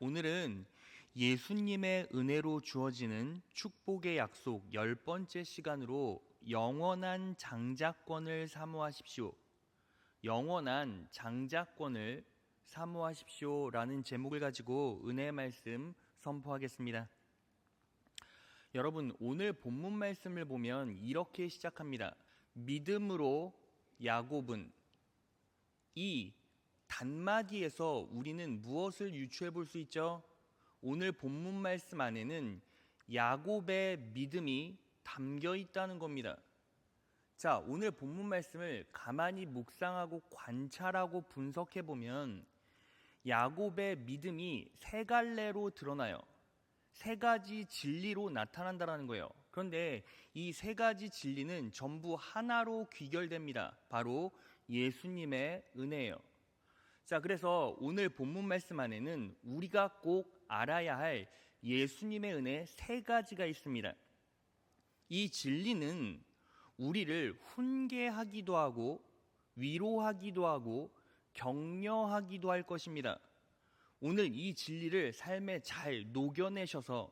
오늘은 예수님의 은혜로 주어지는 축복의 약속 10번째 시간으로 영원한 장자권을 사모하십시오. 영원한 장자권을 사모하십시오라는 제목을 가지고 은혜의 말씀 선포하겠습니다. 여러분, 오늘 본문 말씀을 보면 이렇게 시작합니다. 믿음으로 야곱은, 이 단마디에서 우리는 무엇을 유추해 볼 수 있죠? 오늘 본문 말씀 안에는 야곱의 믿음이 담겨 있다는 겁니다. 자, 오늘 본문 말씀을 가만히 묵상하고 관찰하고 분석해 보면 야곱의 믿음이 세 갈래로 드러나요. 세 가지 진리로 나타난다는 거예요. 그런데 이 세 가지 진리는 전부 하나로 귀결됩니다. 바로 예수님의 은혜예요. 자, 그래서 오늘 본문 말씀 안에는 우리가 꼭 알아야 할 예수님의 은혜 세 가지가 있습니다. 이 진리는 우리를 훈계하기도 하고 위로하기도 하고 격려하기도 할 것입니다. 오늘 이 진리를 삶에 잘 녹여내셔서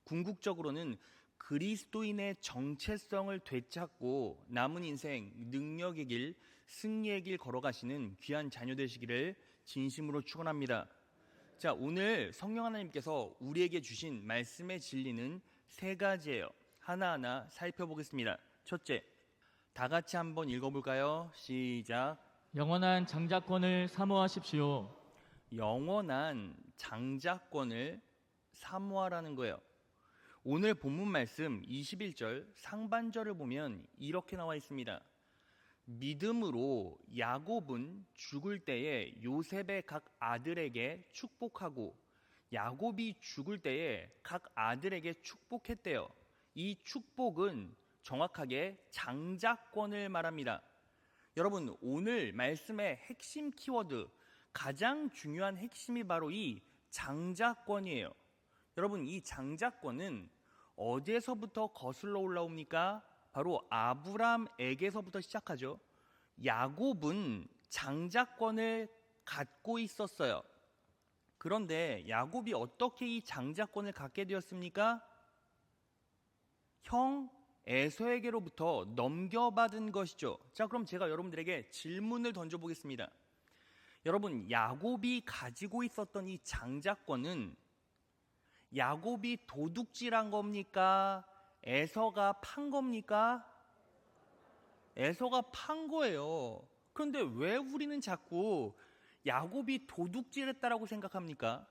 궁극적으로는 그리스도인의 정체성을 되찾고 남은 인생 능력의 길, 승리의 길 걸어가시는 귀한 자녀 되시기를 진심으로 축원합니다. 자, 오늘 성령 하나님께서 우리에게 주신 말씀의 진리는 세 가지예요. 하나하나 살펴보겠습니다. 첫째, 다 같이 한번 읽어볼까요? 시작. 영원한 장자권을 사모하십시오. 영원한 장자권을 사모하라는 거예요. 오늘 본문 말씀 21절 상반절을 보면 이렇게 나와 있습니다. 믿음으로 야곱은 죽을 때에 요셉의 각 아들에게 축복하고 야곱이 죽을 때에 각 아들에게 축복했대요. 이 축복은 정확하게 장자권을 말합니다. 여러분, 오늘 말씀의 핵심 키워드, 가장 중요한 핵심이 바로 이 장자권이에요. 여러분, 이 장자권은 어디에서부터 거슬러 올라옵니까? 바로 아브람에게서부터 시작하죠. 야곱은 장자권을 갖고 있었어요. 그런데 야곱이 어떻게 이 장자권을 갖게 되었습니까? 형 에서에게로부터 넘겨받은 것이죠. 자, 그럼 제가 여러분들에게 질문을 던져보겠습니다. 여러분, 야곱이 가지고 있었던 이 장자권은 야곱이 도둑질한 겁니까? 에서가 판 겁니까? 에서가 판 거예요. 그런데 왜 우리는 자꾸 야곱이 도둑질했다라고 생각합니까?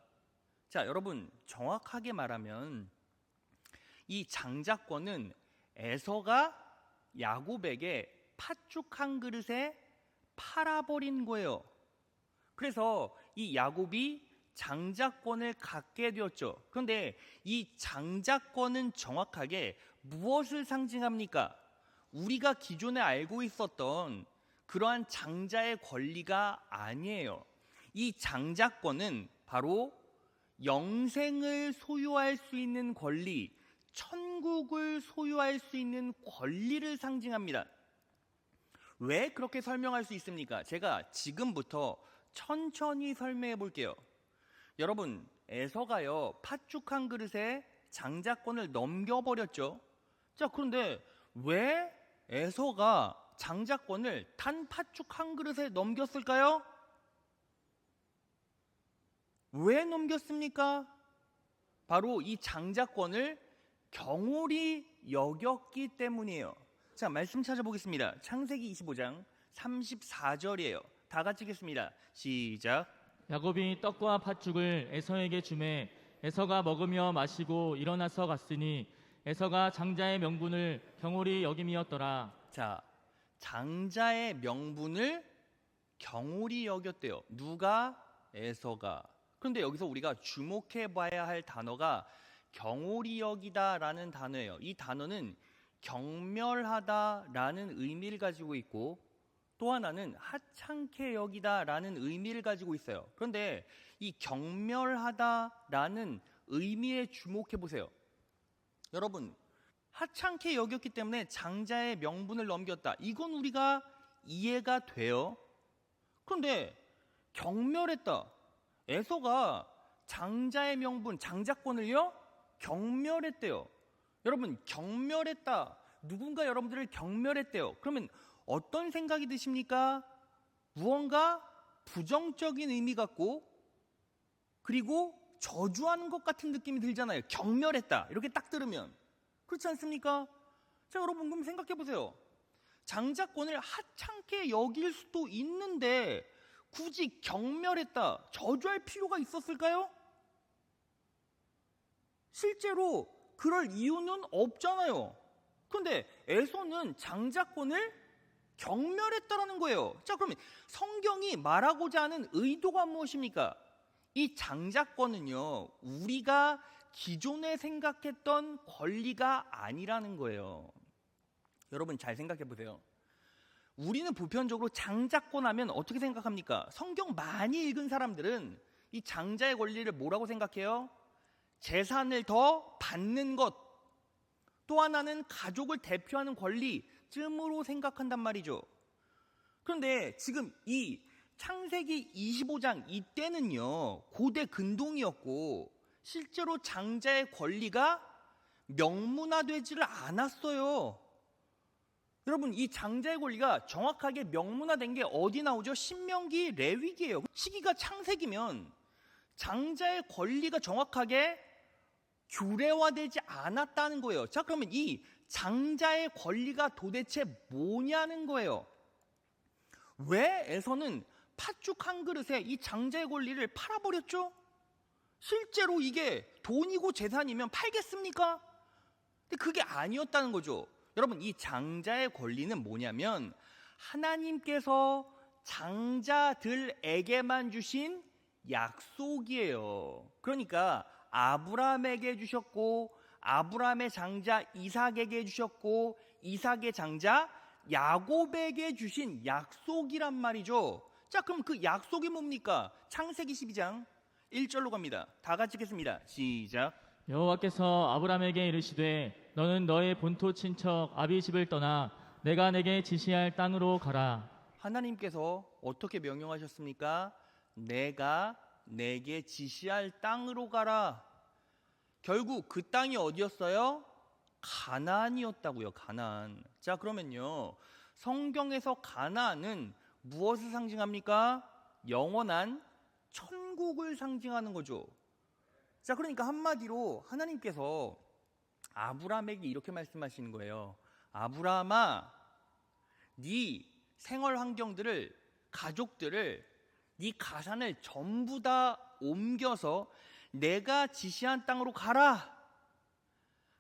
자, 여러분, 정확하게 말하면 이 장자권은 에서가 야곱에게 팥죽 한 그릇에 팔아버린 거예요. 그래서 이 야곱이 장자권을 갖게 되었죠. 그런데 이 장자권은 정확하게 무엇을 상징합니까? 우리가 기존에 알고 있었던 그러한 장자의 권리가 아니에요. 이 장자권은 바로 영생을 소유할 수 있는 권리, 천국을 소유할 수 있는 권리를 상징합니다. 왜 그렇게 설명할 수 있습니까? 제가 지금부터 천천히 설명해 볼게요. 여러분, 에서가요 팥죽 한 그릇에 장자권을 넘겨버렸죠. 자, 그런데 왜 에서가 장자권을 단 팥죽 한 그릇에 넘겼을까요? 왜 넘겼습니까? 바로 이 장자권을 경홀히 여겼기 때문이에요. 자, 말씀 찾아보겠습니다. 창세기 25장 34절이에요. 다 같이 읽겠습니다. 시작. 야곱이 떡과 팥죽을 에서에게 주매 에서가 먹으며 마시고 일어나서 갔으니 에서가 장자의 명분을 경홀히 여김이었더라. 자, 장자의 명분을 경홀히 여겼대요. 누가? 에서가. 그런데 여기서 우리가 주목해 봐야 할 단어가 경홀히 여기다라는 단어예요. 이 단어는 경멸하다라는 의미를 가지고 있고 또 하나는 하찮게 여기다라는 의미를 가지고 있어요. 그런데 이 경멸하다라는 의미에 주목해 보세요. 여러분, 하찮게 여겼기 때문에 장자의 명분을 넘겼다. 이건 우리가 이해가 돼요. 그런데 경멸했다. 에서가 장자의 명분, 장자권을요 경멸했대요. 여러분, 경멸했다. 누군가 여러분들을 경멸했대요. 그러면 어떤 생각이 드십니까? 무언가 부정적인 의미 같고, 그리고 저주하는 것 같은 느낌이 들잖아요. 경멸했다, 이렇게 딱 들으면. 그렇지 않습니까? 자, 여러분, 그럼 생각해 보세요. 장자권을 하찮게 여길 수도 있는데 굳이 경멸했다, 저주할 필요가 있었을까요? 실제로 그럴 이유는 없잖아요. 그런데 에서는 장자권을 경멸했다라는 거예요. 자, 그러면 성경이 말하고자 하는 의도가 무엇입니까? 이 장자권은요, 우리가 기존에 생각했던 권리가 아니라는 거예요. 여러분, 잘 생각해 보세요. 우리는 보편적으로 장자권 하면 어떻게 생각합니까? 성경 많이 읽은 사람들은 이 장자의 권리를 뭐라고 생각해요? 재산을 더 받는 것, 또 하나는 가족을 대표하는 권리쯤으로 생각한단 말이죠. 그런데 지금 이 창세기 25장 이때는요, 고대 근동이었고 실제로 장자의 권리가 명문화되지를 않았어요. 여러분, 이 장자의 권리가 정확하게 명문화된 게 어디 나오죠? 신명기, 레위기예요. 시기가 창세기면 장자의 권리가 정확하게 규례화되지 않았다는 거예요. 자, 그러면 이 장자의 권리가 도대체 뭐냐는 거예요. 왜 에서는 팥죽 한 그릇에 이 장자의 권리를 팔아버렸죠? 실제로 이게 돈이고 재산이면 팔겠습니까? 근데 그게 아니었다는 거죠. 여러분, 이 장자의 권리는 뭐냐면 하나님께서 장자들에게만 주신 약속이에요. 그러니까 아브라함에게 주셨고, 아브라함의 장자 이삭에게 주셨고, 이삭의 장자 야곱에게 주신 약속이란 말이죠. 자, 그럼 그 약속이 뭡니까? 창세기 12장 1절로 갑니다. 다 같이 읽겠습니다. 시작. 여호와께서 아브라함에게 이르시되 너는 너의 본토 친척 아비집을 떠나 내가 내게 지시할 땅으로 가라. 하나님께서 어떻게 명령하셨습니까? 내가 내게 지시할 땅으로 가라. 결국 그 땅이 어디였어요? 가나안이었다고요. 가나안. 자, 그러면요, 성경에서 가나안은 무엇을 상징합니까? 영원한 천국을 상징하는 거죠. 자, 그러니까 한마디로 하나님께서 아브라함에게 이렇게 말씀하시는 거예요. 아브라함아, 네 생활 환경들을, 가족들을, 네 가산을 전부 다 옮겨서 내가 지시한 땅으로 가라.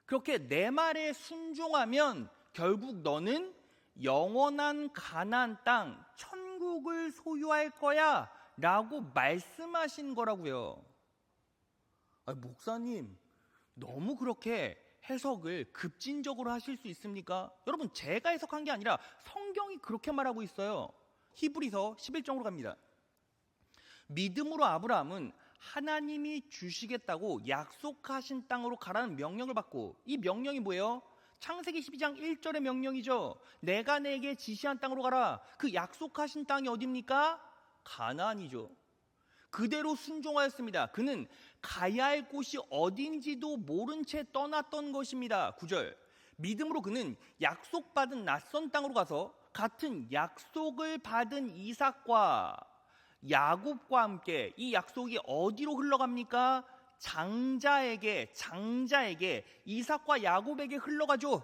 그렇게 내 말에 순종하면 결국 너는 영원한 가나안 땅, 천국을 소유할 거야 라고 말씀하신 거라고요. 목사님, 너무 그렇게 해석을 급진적으로 하실 수 있습니까? 여러분, 제가 해석한 게 아니라 성경이 그렇게 말하고 있어요. 히브리서 11장으로 갑니다. 믿음으로 아브라함은 하나님이 주시겠다고 약속하신 땅으로 가라는 명령을 받고, 이 명령이 뭐예요? 창세기 12장 1절의 명령이죠. 내가 내게 지시한 땅으로 가라. 그 약속하신 땅이 어디입니까? 가나안이죠. 그대로 순종하였습니다. 그는 가야 할 곳이 어딘지도 모른 채 떠났던 것입니다. 9절. 믿음으로 그는 약속받은 낯선 땅으로 가서 같은 약속을 받은 이삭과 야곱과 함께, 이 약속이 어디로 흘러갑니까? 장자에게 이삭과 야곱에게 흘러가죠.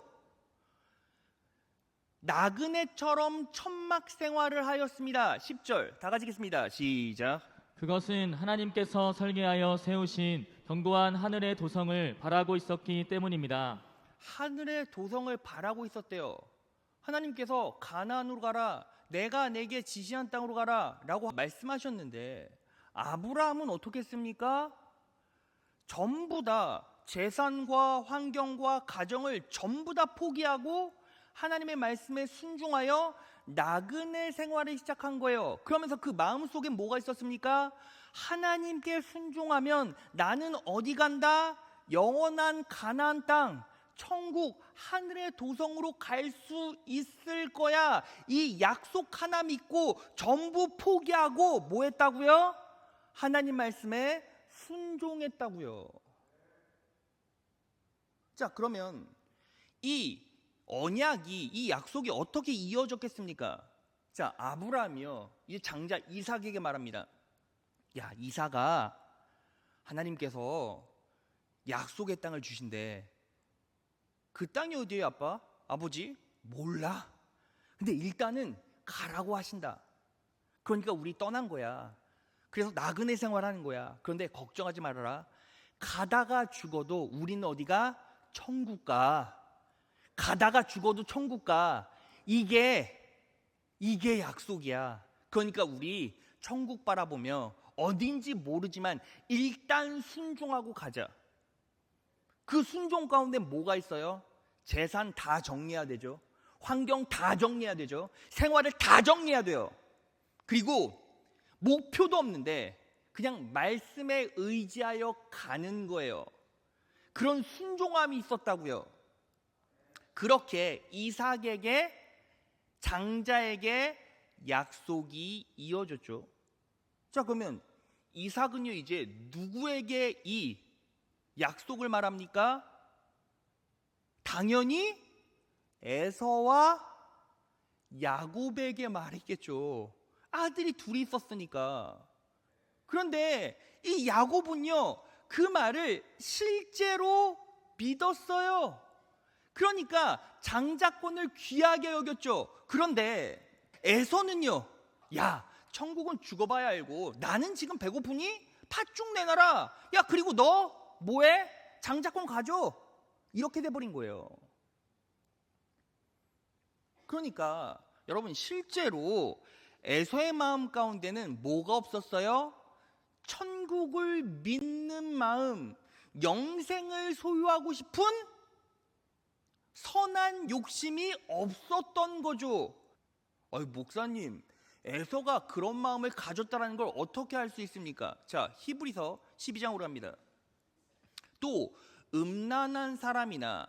나그네처럼 천막 생활을 하였습니다. 10절 다 같이 읽겠습니다. 시작. 그것은 하나님께서 설계하여 세우신 견고한 하늘의 도성을 바라고 있었기 때문입니다. 하늘의 도성을 바라고 있었대요. 하나님께서 가나안으로 가라, 내가 내게 지시한 땅으로 가라 라고 말씀하셨는데, 아브라함은 어떻게 했습니까? 전부 다 재산과 환경과 가정을 전부 다 포기하고 하나님의 말씀에 순종하여 나그네 생활을 시작한 거예요. 그러면서 그 마음속에 뭐가 있었습니까? 하나님께 순종하면 나는 어디 간다? 영원한 가나안 땅, 천국, 하늘의 도성으로 갈 수 있을 거야. 이 약속 하나 믿고 전부 포기하고 뭐 했다고요? 하나님 말씀에 순종했다고요. 자, 그러면 이 언약이, 이 약속이 어떻게 이어졌겠습니까? 자, 아브라함이요, 이 장자 이삭에게 말합니다. 야, 이삭아, 하나님께서 약속의 땅을 주신대. 그 땅이 어디예요, 아빠? 아버지? 몰라. 근데 일단은 가라고 하신다. 그러니까 우리 떠난 거야. 그래서 나그네 생활하는 거야. 그런데 걱정하지 말아라. 가다가 죽어도 우리는 어디가? 천국 가. 가다가 죽어도 천국 가. 이게 약속이야. 그러니까 우리 천국 바라보며 어딘지 모르지만 일단 순종하고 가자. 그 순종 가운데 뭐가 있어요? 재산 다 정리해야 되죠. 환경 다 정리해야 되죠. 생활을 다 정리해야 돼요. 그리고 목표도 없는데 그냥 말씀에 의지하여 가는 거예요. 그런 순종함이 있었다고요. 그렇게 이삭에게, 장자에게 약속이 이어졌죠. 자, 그러면 이삭은요, 이제 누구에게 이 약속을 말합니까? 당연히 에서와 야곱에게 말했겠죠. 아들이 둘이 있었으니까. 그런데 이 야곱은요, 그 말을 실제로 믿었어요. 그러니까 장자권을 귀하게 여겼죠. 그런데 에서는요, 야, 천국은 죽어봐야 알고 나는 지금 배고프니 팥죽 내놔라. 야, 그리고 너 뭐해? 장자권 가져. 이렇게 돼버린 거예요. 그러니까 여러분, 실제로 에서의 마음 가운데는 뭐가 없었어요? 천국을 믿는 마음, 영생을 소유하고 싶은 선한 욕심이 없었던 거죠. 목사님, 에서가 그런 마음을 가졌다는 걸 어떻게 알 수 있습니까? 자, 히브리서 12장으로 갑니다. 또 음란한 사람이나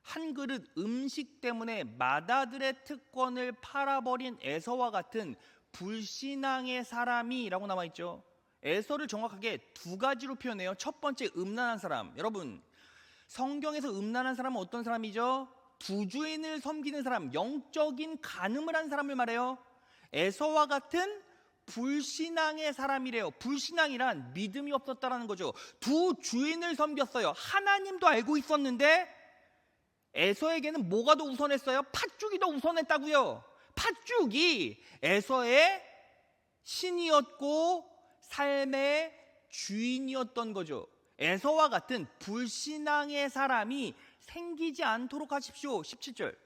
한 그릇 음식 때문에 맏아들의 특권을 팔아버린 에서와 같은 불신앙의 사람이라고 나와있죠. 에서를 정확하게 두 가지로 표현해요. 첫 번째, 음란한 사람. 여러분, 성경에서 음란한 사람은 어떤 사람이죠? 부주인을 섬기는 사람, 영적인 간음을 한 사람을 말해요. 에서와 같은 불신앙의 사람이래요. 불신앙이란 믿음이 없었다라는 거죠. 두 주인을 섬겼어요. 하나님도 알고 있었는데 에서에게는 뭐가 더 우선했어요? 팥죽이 더 우선했다고요. 팥죽이 에서의 신이었고 삶의 주인이었던 거죠. 에서와 같은 불신앙의 사람이 생기지 않도록 하십시오. 17절.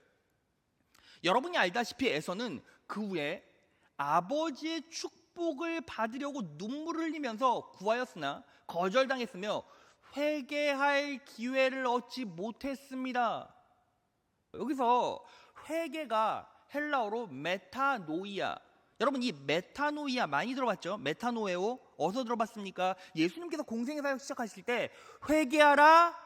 여러분이 알다시피 에서는 그 후에 아버지의 축복을 받으려고 눈물을 흘리면서 구하였으나 거절당했으며 회개할 기회를 얻지 못했습니다. 여기서 회개가 헬라어로 메타노이아. 여러분, 이 메타노이아 많이 들어봤죠? 메타노에오 어디서 들어봤습니까? 예수님께서 공생의 사역 시작하실 때 회개하라,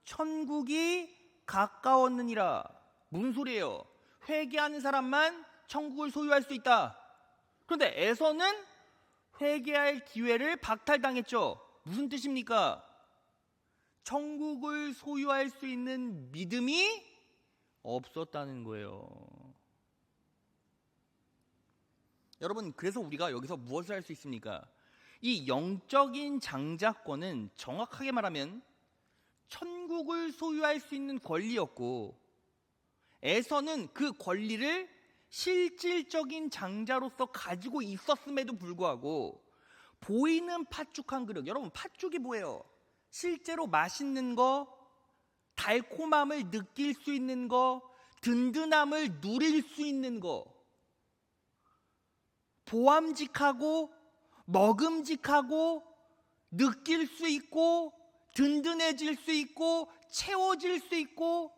천국이 가까웠느니라. 무슨 소리예요? 회개하는 사람만 천국을 소유할 수 있다. 그런데 에서는 회개할 기회를 박탈당했죠. 무슨 뜻입니까? 천국을 소유할 수 있는 믿음이 없었다는 거예요. 여러분, 그래서 우리가 여기서 무엇을 할 수 있습니까? 이 영적인 장자권은 정확하게 말하면 천국을 소유할 수 있는 권리였고, 에서는 그 권리를 실질적인 장자로서 가지고 있었음에도 불구하고 보이는 팥죽 한 그릇, 여러분, 팥죽이 뭐예요? 실제로 맛있는 거, 달콤함을 느낄 수 있는 거, 든든함을 누릴 수 있는 거, 보암직하고 먹음직하고 느낄 수 있고 든든해질 수 있고 채워질 수 있고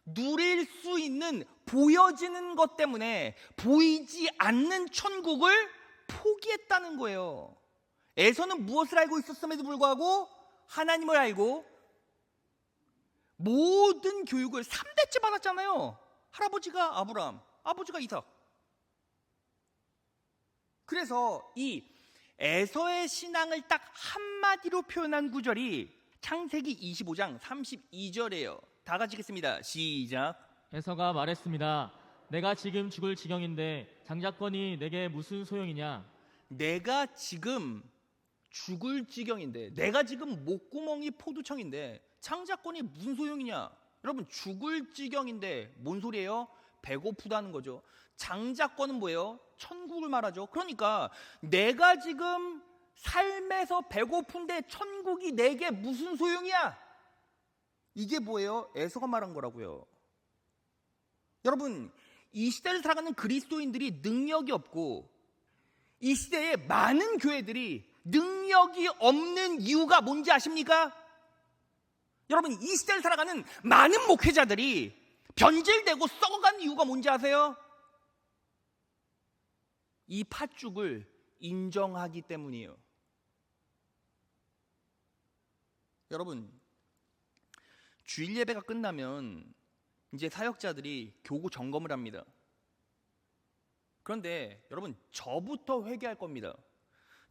누릴 수 있는, 보여지는 것 때문에 보이지 않는 천국을 포기했다는 거예요. 에서는 무엇을 알고 있었음에도 불구하고 하나님을 알고 모든 교육을 3대째 받았잖아요. 할아버지가 아브라함, 아버지가 이삭. 그래서 이 에서의 신앙을 딱 한마디로 표현한 구절이 창세기 25장 32절이에요. 다 같이 읽겠습니다. 시작. 에서가 말했습니다. 내가 지금 죽을 지경인데 장자권이 내게 무슨 소용이냐? 내가 지금 죽을 지경인데, 내가 지금 목구멍이 포도청인데 창자권이 무슨 소용이냐? 여러분, 죽을 지경인데 뭔 소리예요? 배고프다는 거죠. 장자권은 뭐예요? 천국을 말하죠. 그러니까 내가 지금 삶에서 배고픈데 천국이 내게 무슨 소용이야? 이게 뭐예요? 에서가 말한 거라고요. 여러분, 이 시대를 살아가는 그리스도인들이 능력이 없고 이 시대에 많은 교회들이 능력이 없는 이유가 뭔지 아십니까? 여러분, 이 시대를 살아가는 많은 목회자들이 변질되고 썩어가는 이유가 뭔지 아세요? 이 팥죽을 인정하기 때문이에요. 여러분, 주일 예배가 끝나면 이제 사역자들이 교구 점검을 합니다. 그런데 여러분, 저부터 회개할 겁니다.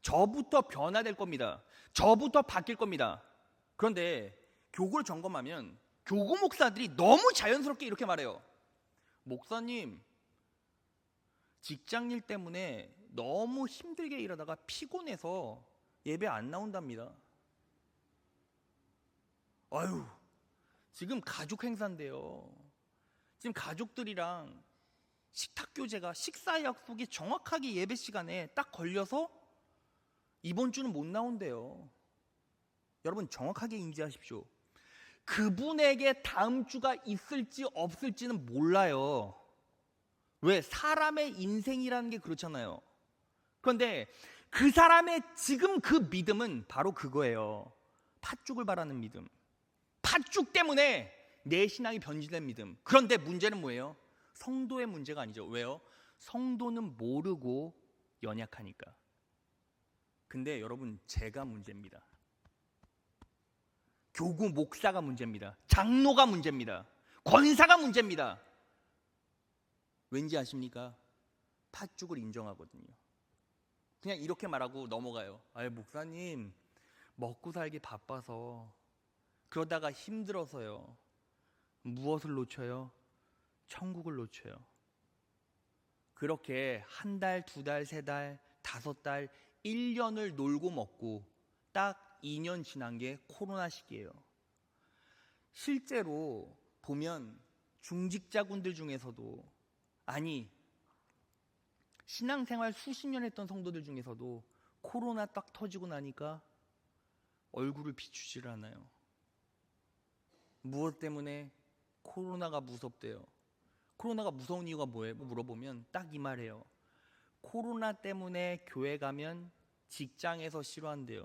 저부터 변화될 겁니다. 저부터 바뀔 겁니다. 그런데 교구를 점검하면 교구 목사들이 너무 자연스럽게 이렇게 말해요. 목사님, 직장일 때문에 너무 힘들게 일하다가 피곤해서 예배 안 나온답니다. 아유, 지금 가족 행사인데요. 지금 가족들이랑 식탁 교제가, 식사 약속이 정확하게 예배 시간에 딱 걸려서 이번 주는 못 나온대요. 여러분, 정확하게 인지하십시오. 그분에게 다음 주가 있을지 없을지는 몰라요. 왜? 사람의 인생이라는 게 그렇잖아요. 그런데 그 사람의 지금 그 믿음은 바로 그거예요. 팥죽을 바라는 믿음. 팥죽 때문에 내 신앙이 변질된 믿음. 그런데 문제는 뭐예요? 성도의 문제가 아니죠. 왜요? 성도는 모르고 연약하니까. 근데 여러분, 제가 문제입니다. 교구 목사가 문제입니다. 장로가 문제입니다. 권사가 문제입니다. 왠지 아십니까? 팥죽을 인정하거든요. 그냥 이렇게 말하고 넘어가요. 아유, 목사님, 먹고 살기 바빠서, 그러다가 힘들어서요. 무엇을 놓쳐요? 천국을 놓쳐요. 그렇게 한 달, 두 달, 세 달, 5달, 1년을 놀고 먹고 딱 2년 지난 게 코로나 시기예요. 실제로 보면 중직자군들 중에서도, 아니, 신앙생활 수십 년 했던 성도들 중에서도 코로나 딱 터지고 나니까 얼굴을 비추질 않아요. 무엇 때문에? 코로나가 무섭대요. 코로나가 무서운 이유가 뭐예요? 물어보면 딱 이 말이에요. 코로나 때문에 교회 가면 직장에서 싫어한대요.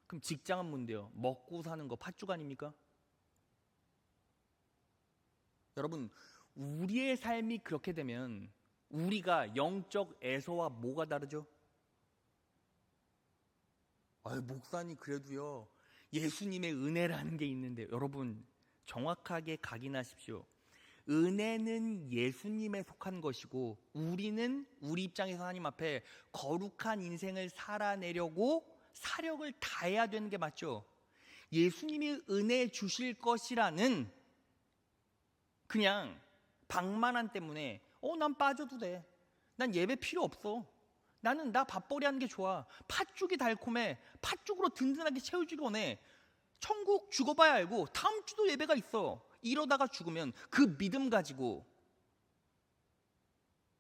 그럼 직장은 뭔데요? 먹고 사는 거, 팥죽 아닙니까? 여러분, 우리의 삶이 그렇게 되면 우리가 영적 에서와 뭐가 다르죠? 아유, 목사님, 그래도요, 예수님의 은혜라는 게 있는데, 여러분, 정확하게 각인하십시오. 은혜는 예수님에 속한 것이고, 우리는 우리 입장에서 하나님 앞에 거룩한 인생을 살아내려고 사력을 다해야 되는 게 맞죠. 예수님이 은혜 주실 것이라는 그냥 방만한 때문에 난 빠져도 돼. 난 예배 필요 없어. 나는 나 밥벌이 하는 게 좋아. 팥죽이 달콤해. 팥죽으로 든든하게 채워주기 원해. 천국 죽어봐야 알고 다음 주도 예배가 있어. 이러다가 죽으면 그 믿음 가지고,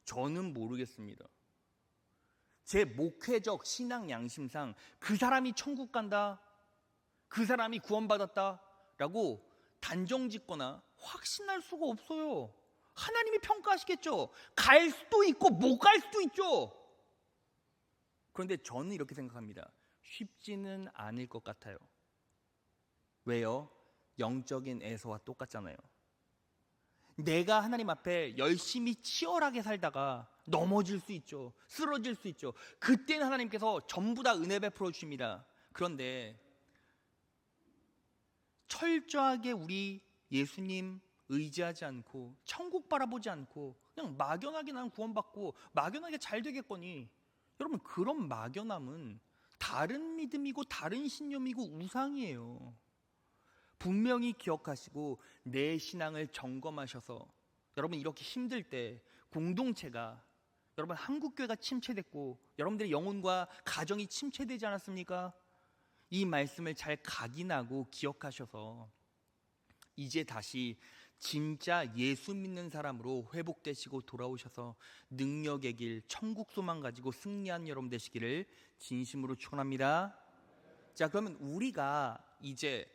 저는 모르겠습니다. 제 목회적 신앙 양심상 그 사람이 천국 간다, 그 사람이 구원받았다 라고 단정짓거나 확신할 수가 없어요. 하나님이 평가하시겠죠. 갈 수도 있고 못 갈 수도 있죠. 그런데 저는 이렇게 생각합니다. 쉽지는 않을 것 같아요. 왜요? 영적인 에서와 똑같잖아요. 내가 하나님 앞에 열심히 치열하게 살다가 넘어질 수 있죠. 쓰러질 수 있죠. 그때는 하나님께서 전부 다 은혜 베풀어 주십니다. 그런데 철저하게 우리 예수님 의지하지 않고 천국 바라보지 않고 그냥 막연하게 난 구원받고 막연하게 잘 되겠거니, 여러분, 그런 막연함은 다른 믿음이고 다른 신념이고 우상이에요. 분명히 기억하시고 내 신앙을 점검하셔서 여러분 이렇게 힘들 때 공동체가 여러분 한국교회가 침체됐고 여러분들의 영혼과 가정이 침체되지 않았습니까? 이 말씀을 잘 각인하고 기억하셔서 이제 다시 진짜 예수 믿는 사람으로 회복되시고 돌아오셔서 능력의 길, 천국 소망 가지고 승리한 여러분 되시기를 진심으로 축원합니다. 자, 그러면 우리가 이제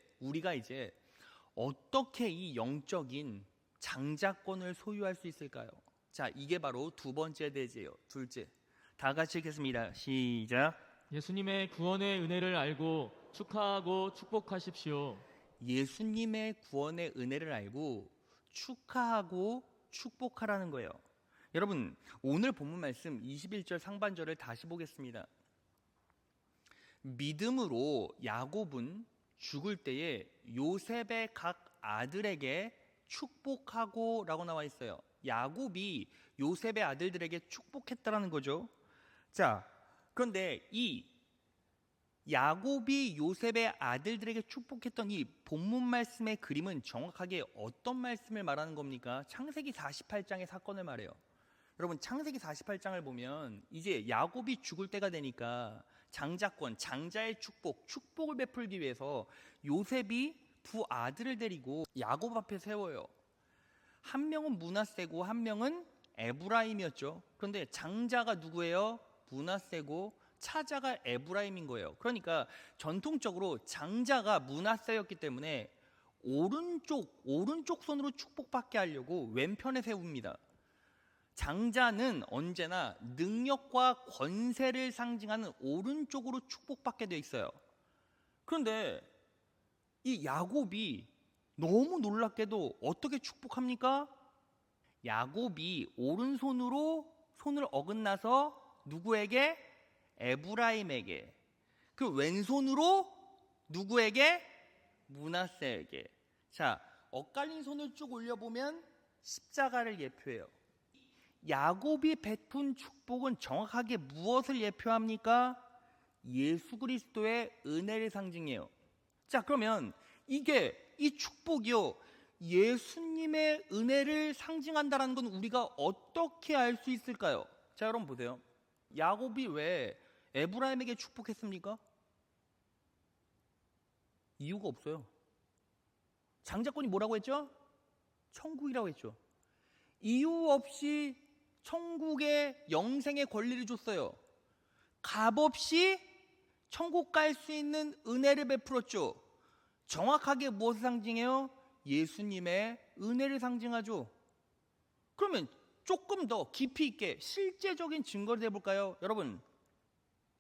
어떻게 이 영적인 장자권을 소유할 수 있을까요? 자, 이게 바로 두 번째 대제예요. 둘째. 다 같이 읽겠습니다. 시작. 예수님의 구원의 은혜를 알고 축하하고 축복하십시오. 예수님의 구원의 은혜를 알고 축하하고 축복하라는 거예요. 여러분, 오늘 본문 말씀 21절 상반절을 다시 보겠습니다. 믿음으로 야곱은 죽을 때에 요셉의 각 아들에게 축복하고 라고 나와 있어요. 야곱이 요셉의 아들들에게 축복했다라는 거죠. 자, 그런데 이 야곱이 요셉의 아들들에게 축복했던 이 본문 말씀의 그림은 정확하게 어떤 말씀을 말하는 겁니까? 창세기 48장의 사건을 말해요. 여러분, 창세기 48장을 보면 이제 야곱이 죽을 때가 되니까 장자권, 장자의 축복을 베풀기 위해서 요셉이 두 아들을 데리고 야곱 앞에 세워요. 한 명은 므낫세고 한 명은 에브라임이었죠. 그런데 장자가 누구예요? 므낫세고 차자가 에브라임인 거예요. 그러니까 전통적으로 장자가 므낫세였기 때문에 오른쪽 손으로 축복받게 하려고 왼편에 세웁니다. 장자는 언제나 능력과 권세를 상징하는 오른쪽으로 축복받게 돼 있어요. 그런데 이 야곱이 너무 놀랍게도 어떻게 축복합니까? 야곱이 오른손으로 손을 어긋나서 누구에게? 에브라임에게. 그 왼손으로 누구에게? 므낫세에게. 자, 엇갈린 손을 쭉 올려보면 십자가를 예표해요. 야곱이 베푼 축복은 정확하게 무엇을 예표합니까? 예수 그리스도의 은혜를 상징해요. 자, 그러면 이 축복이요, 예수님의 은혜를 상징한다는 건 우리가 어떻게 알 수 있을까요? 자, 여러분 보세요. 야곱이 왜 에브라임에게 축복했습니까? 이유가 없어요. 장자권이 뭐라고 했죠? 천국이라고 했죠. 이유 없이 천국의 영생의 권리를 줬어요. 값 없이 천국 갈 수 있는 은혜를 베풀었죠. 정확하게 무엇을 상징해요? 예수님의 은혜를 상징하죠. 그러면 조금 더 깊이 있게 실제적인 증거를 해볼까요? 여러분,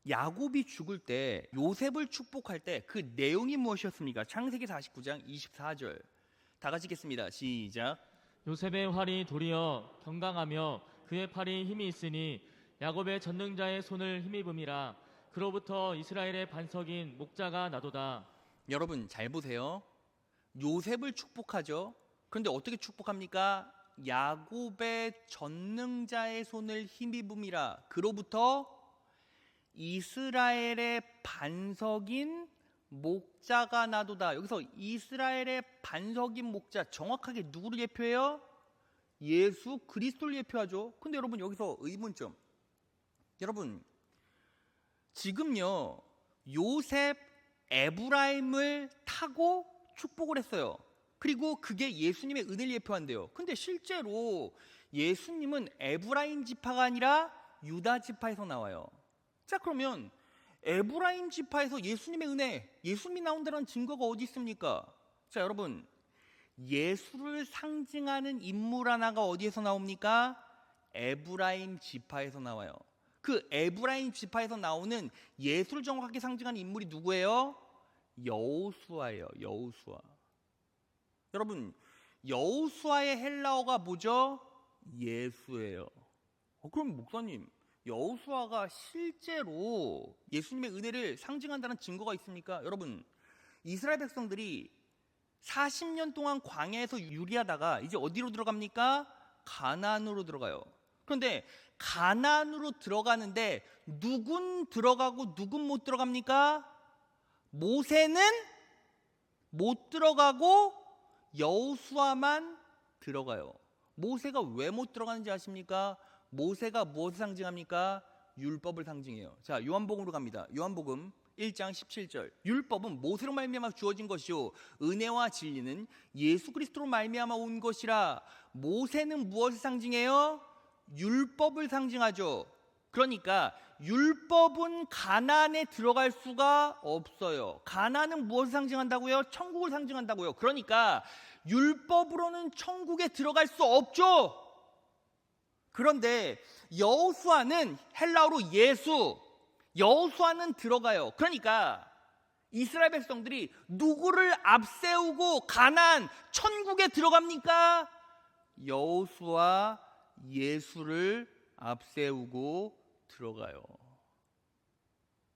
야곱이 죽을 때 요셉을 축복할 때 그 내용이 무엇이었습니까? 창세기 49장 24절 다 같이 읽겠습니다. 시작. 요셉의 활이 도리어 경강하며 그의 팔이 힘이 있으니 야곱의 전능자의 손을 힘입음이라. 그로부터 이스라엘의 반석인 목자가 나도다. 여러분 잘 보세요. 요셉을 축복하죠. 그런데 어떻게 축복합니까? 야곱의 전능자의 손을 힘입음이라. 그로부터 이스라엘의 반석인 목자가 나도다. 여기서 이스라엘의 반석인 목자, 정확하게 누구를 예표해요? 예수 그리스도를 예표하죠. 근데 여러분 여기서 의문점. 여러분 지금요, 요셉 에브라임을 타고 축복을 했어요. 그리고 그게 예수님의 은혜를 예표한대요. 근데 실제로 예수님은 에브라임 지파가 아니라 유다 지파에서 나와요. 자, 그러면 에브라임 지파에서 예수님의 은혜, 예수님이 나온다는 증거가 어디 있습니까? 자, 여러분, 예수를 상징하는 인물 하나가 어디에서 나옵니까? 에브라임 지파에서 나와요. 그 에브라임 지파에서 나오는 예수를 정확하게 상징하는 인물이 누구예요? 여호수아예요. 여호수아. 여러분, 여호수아의 헬라어가 뭐죠? 예수예요. 그럼 목사님, 여호수아가 실제로 예수님의 은혜를 상징한다는 증거가 있습니까? 여러분, 이스라엘 백성들이 40년 동안 광야에서 유리하다가 이제 어디로 들어갑니까? 가나안으로 들어가요. 그런데 가나안으로 들어가는데 누군 들어가고 누군 못 들어갑니까? 모세는 못 들어가고 여호수아만 들어가요. 모세가 왜 못 들어가는지 아십니까? 모세가 무엇을 상징합니까? 율법을 상징해요. 자, 요한복음으로 갑니다. 요한복음 1장 17절. 율법은 모세로 말미암아 주어진 것이요 은혜와 진리는 예수 그리스도로 말미암아 온 것이라. 모세는 무엇을 상징해요? 율법을 상징하죠. 그러니까 율법은 가나안에 들어갈 수가 없어요. 가나안은 무엇을 상징한다고요? 천국을 상징한다고요. 그러니까 율법으로는 천국에 들어갈 수 없죠. 그런데 여호수아는 헬라어로 예수, 여호수아는 들어가요. 그러니까 이스라엘 백성들이 누구를 앞세우고 가나안 천국에 들어갑니까? 여호수아 예수를 앞세우고 들어가요.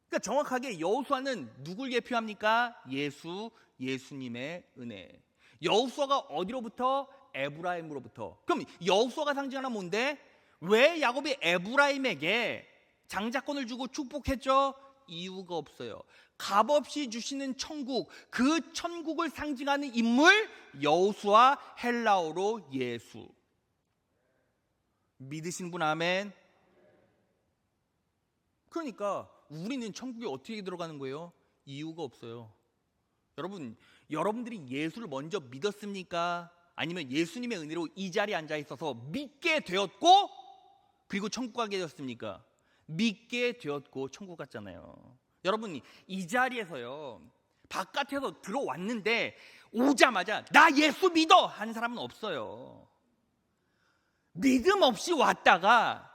그러니까 정확하게 여호수아는 누굴 예표합니까? 예수, 예수님의 은혜. 여호수아가 어디로부터? 에브라임으로부터. 그럼 여호수아가 상징하는 뭔데? 왜 야곱이 에브라임에게 장자권을 주고 축복했죠? 이유가 없어요. 값없이 주시는 천국, 그 천국을 상징하는 인물 여호수아, 헬라어로 예수. 믿으시는 분 아멘. 그러니까 우리는 천국에 어떻게 들어가는 거예요? 이유가 없어요. 여러분들이 예수를 먼저 믿었습니까? 아니면 예수님의 은혜로 이 자리에 앉아 있어서 믿게 되었고 그리고 천국 가게 되었습니까? 믿게 되었고 천국 갔잖아요. 여러분, 이 자리에서요 바깥에서 들어왔는데 오자마자 나 예수 믿어 하는 사람은 없어요. 믿음 없이 왔다가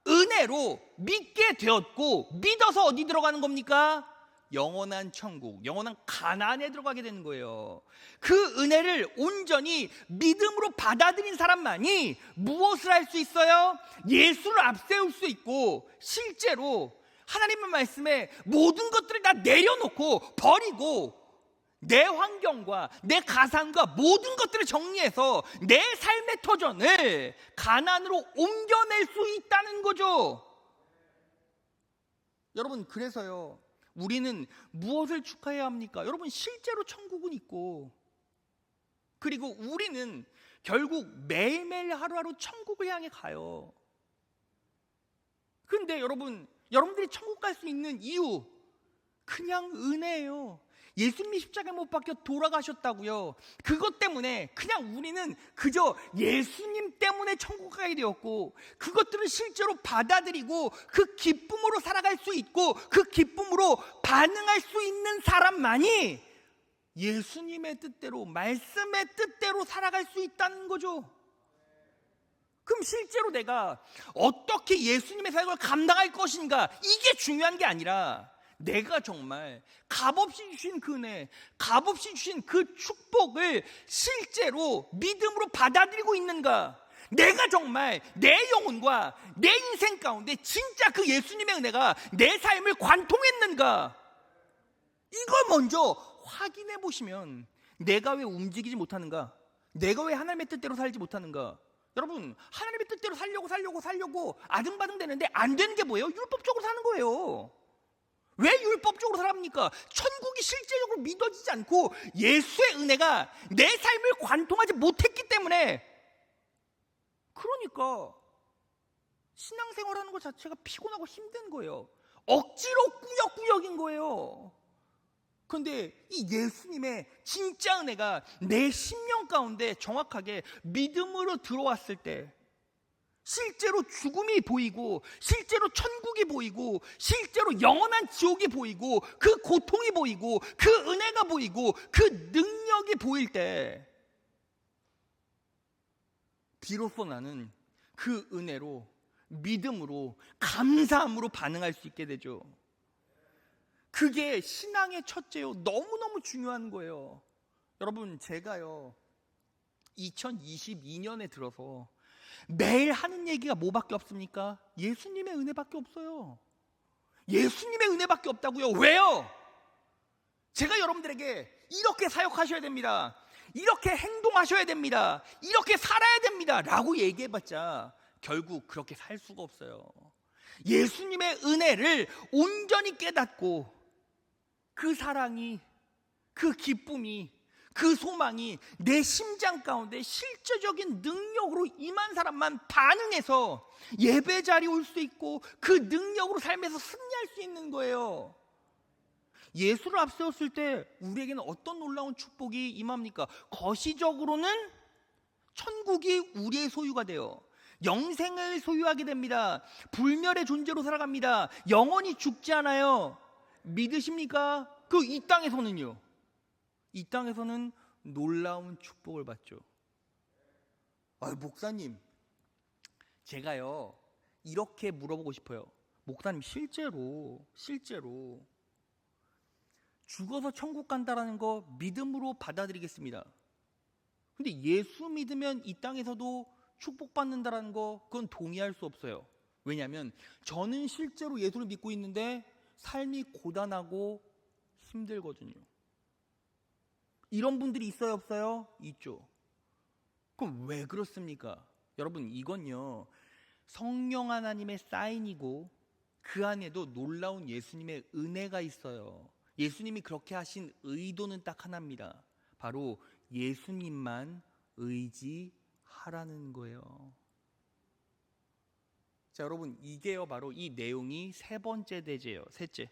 은혜로 믿게 되었고 믿어서 어디 들어가는 겁니까? 영원한 천국, 영원한 가나안에 들어가게 되는 거예요. 그 은혜를 온전히 믿음으로 받아들인 사람만이 무엇을 할 수 있어요? 예수를 앞세울 수 있고 실제로 하나님의 말씀에 모든 것들을 다 내려놓고 버리고 내 환경과 내 가상과 모든 것들을 정리해서 내 삶의 터전을 가나안으로 옮겨낼 수 있다는 거죠. 여러분, 그래서요 우리는 무엇을 축하해야 합니까? 여러분, 실제로 천국은 있고 그리고 우리는 결국 매일매일 하루하루 천국을 향해 가요. 그런데 여러분들이 천국 갈 수 있는 이유 그냥 은혜예요. 예수님이 십자가에 못 박혀 돌아가셨다고요. 그것 때문에 그냥 우리는 그저 예수님 때문에 천국 가게 되었고 그것들을 실제로 받아들이고 그 기쁨으로 살아갈 수 있고 그 기쁨으로 반응할 수 있는 사람만이 예수님의 뜻대로 말씀의 뜻대로 살아갈 수 있다는 거죠. 그럼 실제로 내가 어떻게 예수님의 사역을 감당할 것인가 이게 중요한 게 아니라 내가 정말 값없이 주신 그 은혜, 값없이 주신 그 축복을 실제로 믿음으로 받아들이고 있는가? 내가 정말 내 영혼과 내 인생 가운데 진짜 그 예수님의 은혜가 내 삶을 관통했는가? 이걸 먼저 확인해 보시면 내가 왜 움직이지 못하는가? 내가 왜 하나님의 뜻대로 살지 못하는가? 여러분, 하나님의 뜻대로 살려고 아등바등 되는데 안 되는 게 뭐예요? 율법적으로 사는 거예요. 왜 율법적으로 살합니까? 천국이 실제적으로 믿어지지 않고 예수의 은혜가 내 삶을 관통하지 못했기 때문에. 그러니까 신앙생활하는 것 자체가 피곤하고 힘든 거예요. 억지로 꾸역꾸역인 거예요. 그런데 이 예수님의 진짜 은혜가 내 심령 가운데 정확하게 믿음으로 들어왔을 때 실제로 죽음이 보이고 실제로 천국이 보이고 실제로 영원한 지옥이 보이고 그 고통이 보이고 그 은혜가 보이고 그 능력이 보일 때 비로소 나는 그 은혜로 믿음으로 감사함으로 반응할 수 있게 되죠. 그게 신앙의 첫째요. 너무너무 중요한 거예요. 여러분, 제가요 2022년에 들어서 매일 하는 얘기가 뭐밖에 없습니까? 예수님의 은혜밖에 없어요. 예수님의 은혜밖에 없다고요. 왜요? 제가 여러분들에게 이렇게 사역하셔야 됩니다, 이렇게 행동하셔야 됩니다, 이렇게 살아야 됩니다 라고 얘기해봤자 결국 그렇게 살 수가 없어요. 예수님의 은혜를 온전히 깨닫고 그 사랑이, 그 기쁨이, 그 소망이 내 심장 가운데 실제적인 능력으로 임한 사람만 반응해서 예배 자리에 올 수 있고 그 능력으로 삶에서 승리할 수 있는 거예요. 예수를 앞세웠을 때 우리에게는 어떤 놀라운 축복이 임합니까? 거시적으로는 천국이 우리의 소유가 돼요. 영생을 소유하게 됩니다. 불멸의 존재로 살아갑니다. 영원히 죽지 않아요. 믿으십니까? 그 이 땅에서는요. 이 땅에서는 놀라운 축복을 받죠. 목사님, 제가요 이렇게 물어보고 싶어요. 목사님, 실제로 죽어서 천국 간다라는 거 믿음으로 받아들이겠습니다. 근데 예수 믿으면 이 땅에서도 축복받는다라는 거, 그건 동의할 수 없어요. 왜냐하면 저는 실제로 예수를 믿고 있는데 삶이 고단하고 힘들거든요. 이런 분들이 있어요, 없어요? 있죠. 그럼 왜 그렇습니까? 여러분, 이건요 성령 하나님의 사인이고 그 안에도 놀라운 예수님의 은혜가 있어요. 예수님이 그렇게 하신 의도는 딱 하나입니다. 바로 예수님만 의지하라는 거예요. 자, 여러분, 이게요 바로 이 내용이 세 번째 대제예요. 셋째.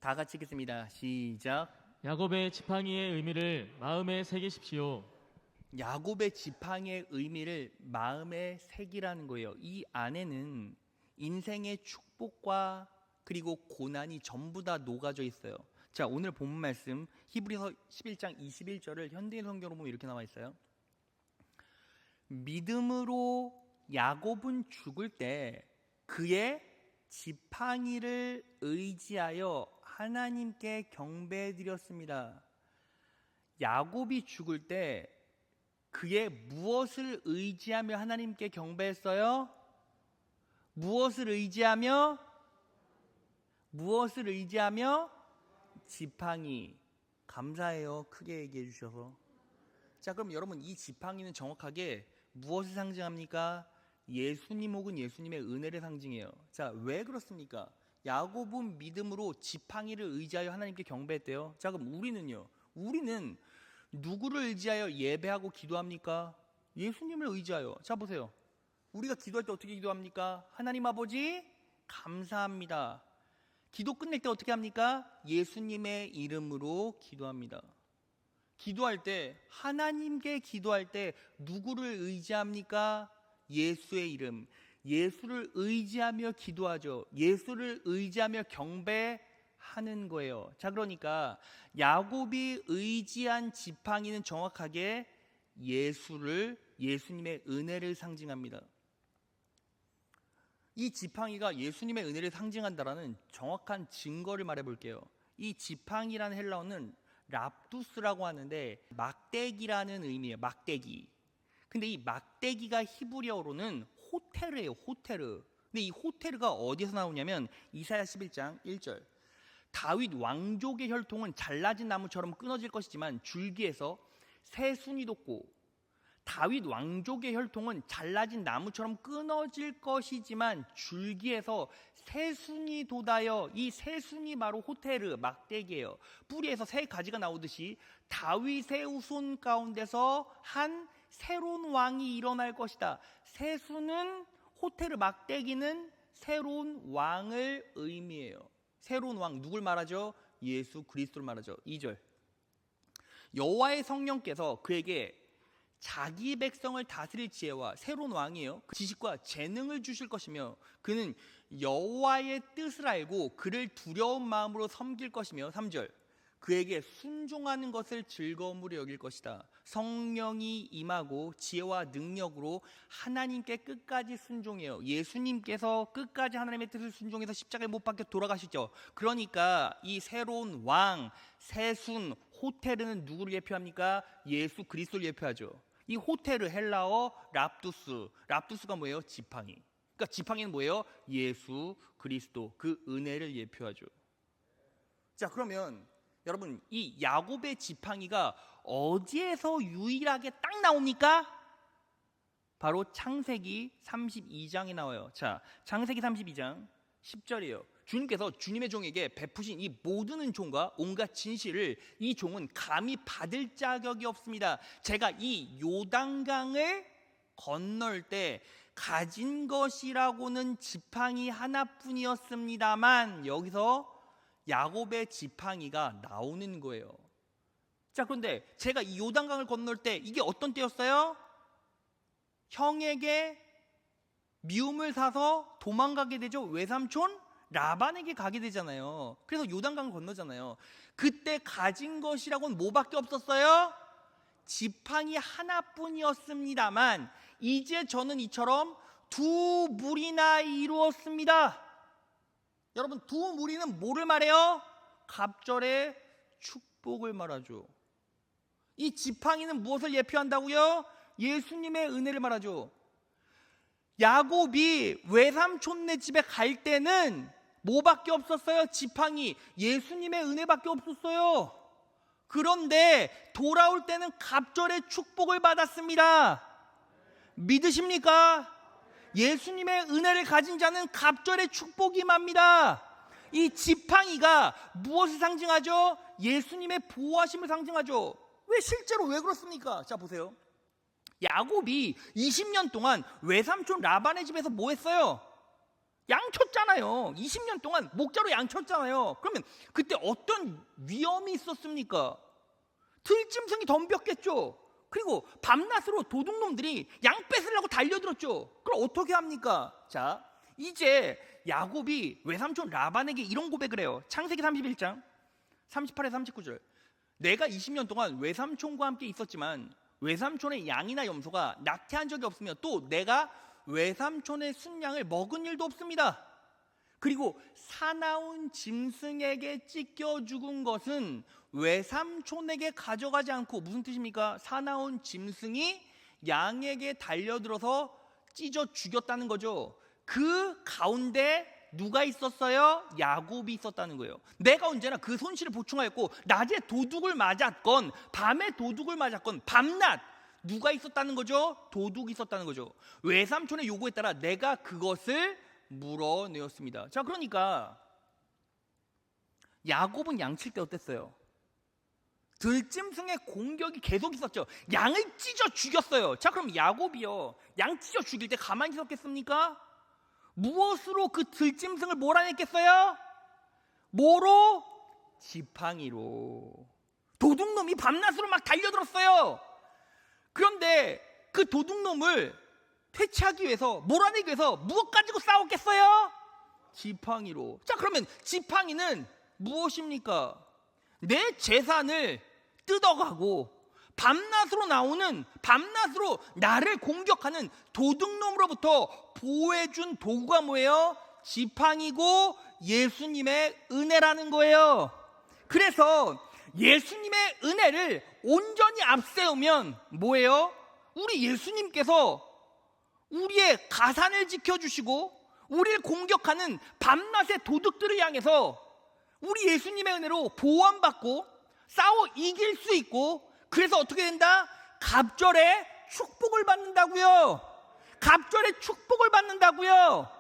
다 같이 읽겠습니다. 시작. 야곱의 지팡이의 의미를 마음에 새기십시오. 야곱의 지팡이의 의미를 마음에 새기라는 거예요. 이 안에는 인생의 축복과 그리고 고난이 전부 다 녹아져 있어요. 자, 오늘 본문 말씀 히브리서 11장 21절을 현대인 성경으로 보면 이렇게 나와 있어요. 믿음으로 야곱은 죽을 때 그의 지팡이를 의지하여 하나님께 경배드렸습니다. 야곱이 죽을 때 그의 무엇을 의지하며 하나님께 경배했어요? 무엇을 의지하며? 지팡이. 감사해요. 크게 얘기해 주셔서. 자, 그럼 여러분, 이 지팡이는 정확하게 무엇을 상징합니까? 예수님 혹은 예수님의 은혜를 상징해요. 자, 왜 그렇습니까? 야곱은 믿음으로 지팡이를 의지하여 하나님께 경배했대요. 자, 그럼 우리는 누구를 의지하여 예배하고 기도합니까? 예수님을 의지하여. 자, 보세요. 우리가 기도할 때 어떻게 기도합니까? 하나님 아버지 감사합니다. 기도 끝낼 때 어떻게 합니까? 예수님의 이름으로 기도합니다. 기도할 때, 하나님께 기도할 때 누구를 의지합니까? 예수의 이름. 예수를 의지하며 기도하죠. 예수를 의지하며 경배하는 거예요. 자, 그러니까 야곱이 의지한 지팡이는 정확하게 예수님의 은혜를 상징합니다. 이 지팡이가 예수님의 은혜를 상징한다라는 정확한 증거를 말해볼게요. 이 지팡이라는 헬라어는 랍두스라고 하는데 막대기라는 의미예요. 막대기. 근데 이 막대기가 히브리어로는 호테르예요. 호테르. 근데 이 호테르가 어디서 나오냐면 이사야 11장 1절. 다윗 왕족의 혈통은 잘라진 나무처럼 끊어질 것이지만 줄기에서 새순이 돋고, 다윗 왕족의 혈통은 잘라진 나무처럼 끊어질 것이지만 줄기에서 새순이 돋아요. 이 새순이 바로 호테르, 막대기예요. 뿌리에서 새 가지가 나오듯이 다윗의 후손 가운데서 한 새로운 왕이 일어날 것이다. 새순은, 호테르 막대기는 새로운 왕을 의미해요. 새로운 왕, 누굴 말하죠? 예수 그리스도를 말하죠. 2절. 여호와의 성령께서 그에게 자기 백성을 다스릴 지혜와, 새로운 왕이에요, 그 지식과 재능을 주실 것이며 그는 여호와의 뜻을 알고 그를 두려운 마음으로 섬길 것이며 3절. 그에게 순종하는 것을 즐거움으로 여길 것이다. 성령이 임하고 지혜와 능력으로 하나님께 끝까지 순종해요. 예수님께서 끝까지 하나님의 뜻을 순종해서 십자가에 못 박혀 돌아가시죠. 그러니까 이 새로운 왕, 새순, 호테르는 누구를 예표합니까? 예수 그리스도를 예표하죠. 이 호테르 헬라어 랍두스. 랍두스가 뭐예요? 지팡이. 그러니까 지팡이는 뭐예요? 예수 그리스도, 그 은혜를 예표하죠. 자, 그러면 여러분, 이 야곱의 지팡이가 어디에서 유일하게 딱 나옵니까? 바로 창세기 32장에 나와요. 자, 창세기 32장 10절이에요. 주님께서 주님의 종에게 베푸신 이 모든 은총과 온갖 진실을 이 종은 감히 받을 자격이 없습니다. 제가 이 요단강을 건널 때 가진 것이라고는 지팡이 하나뿐이었습니다만, 여기서 야곱의 지팡이가 나오는 거예요. 자, 그런데 제가 이 요단강을 건널 때 이게 어떤 때였어요? 형에게 미움을 사서 도망가게 되죠. 외삼촌 라반에게 가게 되잖아요. 그래서 요단강을 건너잖아요. 그때 가진 것이라고는 뭐밖에 없었어요? 지팡이 하나뿐이었습니다만, 이제 저는 이처럼 두 무리나 이루었습니다. 여러분, 두 무리는 뭐를 말해요? 갑절의 축복을 말하죠. 이 지팡이는 무엇을 예표한다고요? 예수님의 은혜를 말하죠. 야곱이 외삼촌네 집에 갈 때는 뭐밖에 없었어요? 지팡이, 예수님의 은혜밖에 없었어요. 그런데 돌아올 때는 갑절의 축복을 받았습니다. 믿으십니까? 예수님의 은혜를 가진 자는 갑절의 축복이 임합니다. 이 지팡이가 무엇을 상징하죠? 예수님의 보호하심을 상징하죠. 왜 실제로 왜 그렇습니까? 자, 보세요. 야곱이 20년 동안 외삼촌 라반의 집에서 뭐 했어요? 양쳤잖아요. 20년 동안 목자로 양쳤잖아요. 그러면 그때 어떤 위험이 있었습니까? 들짐승이 덤볐겠죠. 그리고 밤낮으로 도둑놈들이 양 뺏으려고 달려들었죠. 그럼 어떻게 합니까? 자, 이제 야곱이 외삼촌 라반에게 이런 고백을 해요. 창세기 31장 38에서 39절. 내가 20년 동안 외삼촌과 함께 있었지만 외삼촌의 양이나 염소가 낙태한 적이 없으며 또 내가 외삼촌의 순양을 먹은 일도 없습니다. 그리고 사나운 짐승에게 찢겨 죽은 것은 외삼촌에게 가져가지 않고, 무슨 뜻입니까? 사나운 짐승이 양에게 달려들어서 찢어 죽였다는 거죠. 그 가운데 누가 있었어요? 야곱이 있었다는 거예요. 내가 언제나 그 손실을 보충하였고, 낮에 도둑을 맞았건 밤에 도둑을 맞았건 밤낮 누가 있었다는 거죠? 도둑이 있었다는 거죠. 외삼촌의 요구에 따라 내가 그것을 물어내었습니다. 자, 그러니까 야곱은 양칠 때 어땠어요? 들짐승의 공격이 계속 있었죠. 양을 찢어 죽였어요. 자, 그럼 야곱이요, 양 찢어 죽일 때 가만히 있었겠습니까? 무엇으로 그 들짐승을 몰아냈겠어요? 뭐로? 지팡이로. 도둑놈이 밤낮으로 막 달려들었어요. 그런데 그 도둑놈을 퇴치하기 위해서, 몰아내기 위해서 무엇 가지고 싸웠겠어요? 지팡이로. 자, 그러면 지팡이는 무엇입니까? 내 재산을 뜯어가고 밤낮으로 나를 공격하는 도둑놈으로부터 보호해준 도구가 뭐예요? 지팡이고 예수님의 은혜라는 거예요. 그래서 예수님의 은혜를 온전히 앞세우면 뭐예요? 우리 예수님께서 우리의 가산을 지켜주시고 우리를 공격하는 밤낮의 도둑들을 향해서 우리 예수님의 은혜로 보호받고 싸워 이길 수 있고, 그래서 어떻게 된다? 갑절의 축복을 받는다고요. 갑절의 축복을 받는다고요.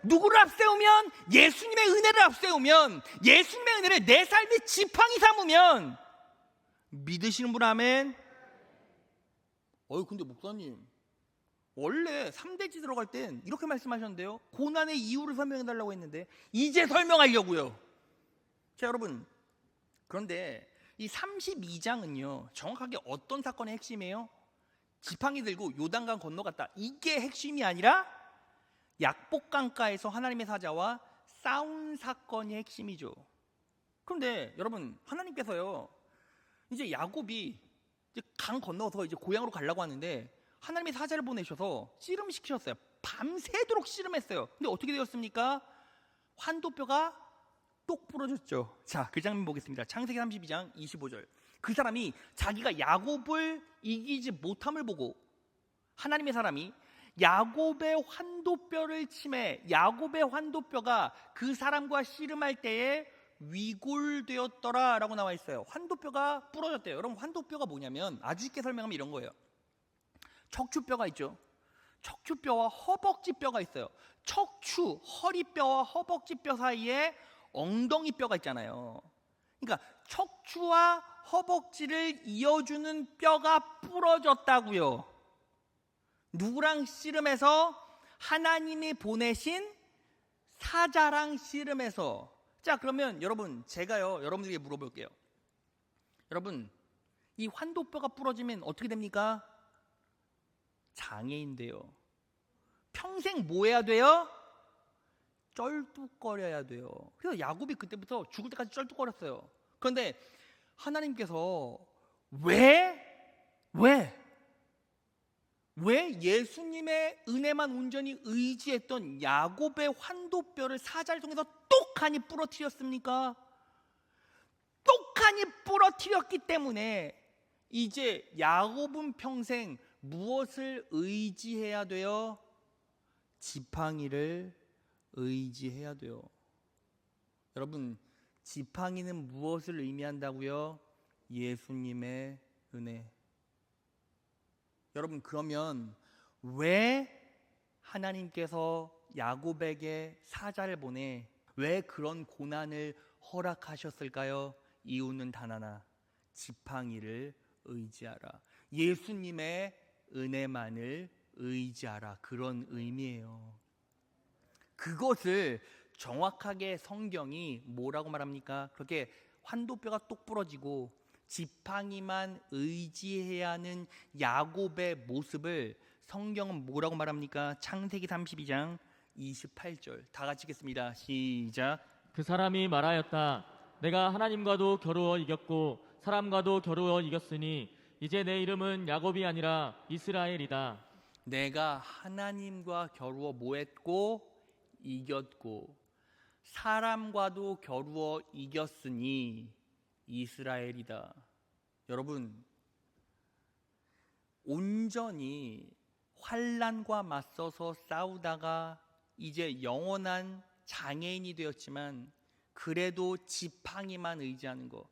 누구를 앞세우면? 예수님의 은혜를 앞세우면, 예수님의 은혜를 내 삶의 지팡이 삼으면. 믿으시는 분 아멘? 근데 목사님, 원래 3대지 들어갈 땐 이렇게 말씀하셨는데요. 고난의 이유를 설명해달라고 했는데 이제 설명하려고요. 자, 여러분, 그런데 이 32장은요 정확하게 어떤 사건의 핵심이에요? 지팡이 들고 요단강 건너갔다, 이게 핵심이 아니라 약복강가에서 하나님의 사자와 싸운 사건이 핵심이죠. 그런데 여러분, 하나님께서요 이제 야곱이 이제 강 건너서 이제 고향으로 가려고 하는데 하나님의 사자를 보내셔서 씨름시키셨어요. 밤새도록 씨름했어요. 근데 어떻게 되었습니까? 환도뼈가 똑 부러졌죠. 자, 그 장면 보겠습니다. 창세기 32장 25절. 그 사람이 자기가 야곱을 이기지 못함을 보고 하나님의 사람이 야곱의 환도뼈를 치매, 야곱의 환도뼈가 그 사람과 씨름할 때에 위골되었더라 라고 나와 있어요. 환도뼈가 부러졌대요. 여러분, 환도뼈가 뭐냐면 아주 쉽게 설명하면 이런 거예요. 척추뼈가 있죠. 척추뼈와 허벅지뼈가 있어요. 척추, 허리뼈와 허벅지뼈 사이에 엉덩이뼈가 있잖아요. 그러니까 척추와 허벅지를 이어주는 뼈가 부러졌다고요. 누구랑 씨름해서? 하나님이 보내신 사자랑 씨름해서. 자, 그러면 여러분, 제가요 여러분들에게 물어볼게요. 여러분, 이 환도뼈가 부러지면 어떻게 됩니까? 장애인 돼요. 평생 뭐 해야 돼요? 쩔뚝거려야 돼요. 그래서 야곱이 그때부터 죽을 때까지 쩔뚝거렸어요. 그런데 하나님께서 왜 예수님의 은혜만 온전히 의지했던 야곱의 환도뼈를 사자를 통해서 똑하니 부러뜨렸습니까? 똑하니 부러뜨렸기 때문에 이제 야곱은 평생 무엇을 의지해야 돼요? 지팡이를 의지해야 돼요. 여러분, 지팡이는 무엇을 의미한다고요? 예수님의 은혜. 여러분, 그러면 왜 하나님께서 야곱에게 사자를 보내 왜 그런 고난을 허락하셨을까요? 이유는 단 하나, 지팡이를 의지하라. 예수님의 은혜만을 의지하라. 그런 의미예요. 그것을 정확하게 성경이 뭐라고 말합니까? 그렇게 환도뼈가 똑 부러지고 지팡이만 의지해야 하는 야곱의 모습을 성경은 뭐라고 말합니까? 창세기 32장 28절 다 같이 읽겠습니다. 시작. 그 사람이 말하였다. 내가 하나님과도 겨루어 이겼고 사람과도 겨루어 이겼으니 이제 내 이름은 야곱이 아니라 이스라엘이다. 내가 하나님과 겨루어 뭐했고 이겼고 사람과도 겨루어 이겼으니 이스라엘이다. 여러분, 온전히 환난과 맞서서 싸우다가 이제 영원한 장애인이 되었지만 그래도 지팡이만 의지하는 거,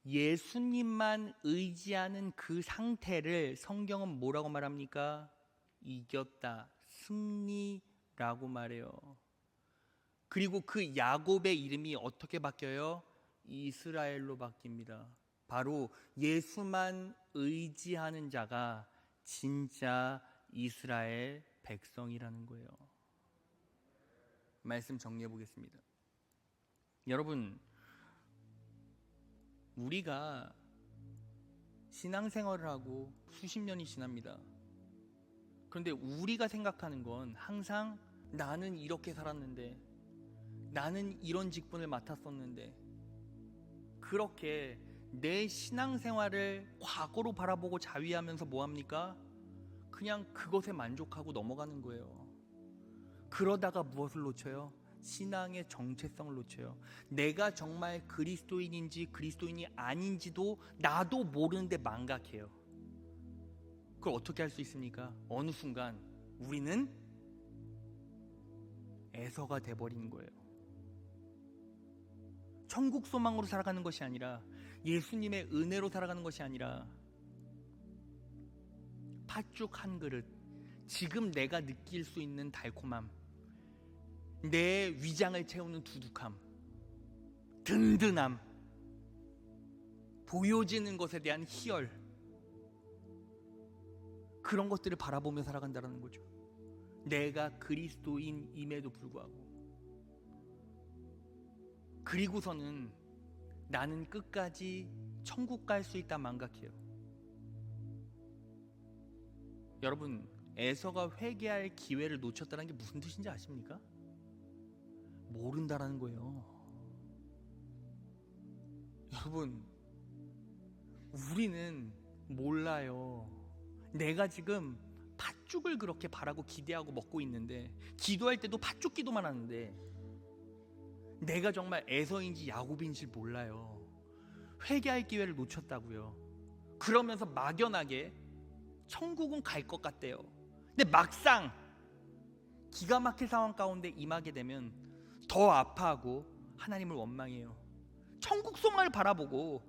예수님만 의지하는 그 상태를 성경은 뭐라고 말합니까? 이겼다, 승리라고 말해요. 그리고 그 야곱의 이름이 어떻게 바뀌어요? 이스라엘로 바뀝니다. 바로 예수만 의지하는 자가 진짜 이스라엘 백성이라는 거예요. 말씀 정리해 보겠습니다. 여러분, 우리가 신앙생활을 하고 수십 년이 지납니다. 그런데 우리가 생각하는 건 항상 나는 이렇게 살았는데, 나는 이런 직분을 맡았었는데, 그렇게 내 신앙생활을 과거로 바라보고 자위하면서 뭐합니까? 그냥 그것에 만족하고 넘어가는 거예요. 그러다가 무엇을 놓쳐요? 신앙의 정체성을 놓쳐요. 내가 정말 그리스도인인지 그리스도인이 아닌지도 나도 모르는데 망각해요. 그걸 어떻게 할 수 있습니까? 어느 순간 우리는 에서가 돼버리는 거예요. 천국 소망으로 살아가는 것이 아니라, 예수님의 은혜로 살아가는 것이 아니라, 팥죽 한 그릇, 지금 내가 느낄 수 있는 달콤함, 내 위장을 채우는 두둑함, 든든함, 보여지는 것에 대한 희열, 그런 것들을 바라보며 살아간다는 거죠. 내가 그리스도인임에도 불구하고. 그리고서는 나는 끝까지 천국 갈 수 있다 망각해요. 여러분, 에서가 회개할 기회를 놓쳤다는 게 무슨 뜻인지 아십니까? 모른다라는 거예요. 여러분, 우리는 몰라요. 내가 지금 팥죽을 그렇게 바라고 기대하고 먹고 있는데, 기도할 때도 팥죽 기도만 하는데 내가 정말 에서인지 야곱인지 몰라요. 회개할 기회를 놓쳤다고요. 그러면서 막연하게 천국은 갈 것 같대요. 근데 막상 기가 막힐 상황 가운데 임하게 되면 더 아파하고 하나님을 원망해요. 천국 소망을 바라보고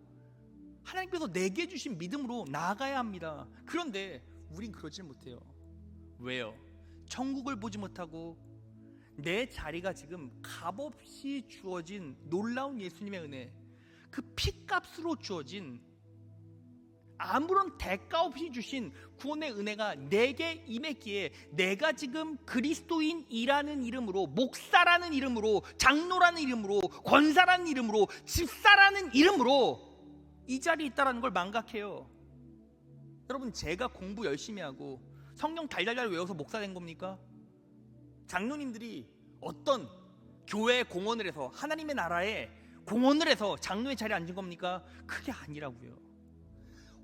하나님께서 내게 주신 믿음으로 나아가야 합니다. 그런데 우린 그러질 못해요. 왜요? 천국을 보지 못하고 내 자리가 지금 값없이 주어진 놀라운 예수님의 은혜, 그 피값으로 주어진 아무런 대가 없이 주신 구원의 은혜가 내게 임했기에 내가 지금 그리스도인이라는 이름으로, 목사라는 이름으로, 장로라는 이름으로, 권사라는 이름으로, 집사라는 이름으로 이 자리에 있다는 걸 망각해요. 여러분, 제가 공부 열심히 하고 성경 달달달 외워서 목사 된 겁니까? 장로님들이 어떤 교회 공헌을 해서 하나님의 나라에 공헌을 해서 장로의 자리에 앉은 겁니까? 그게 아니라고요.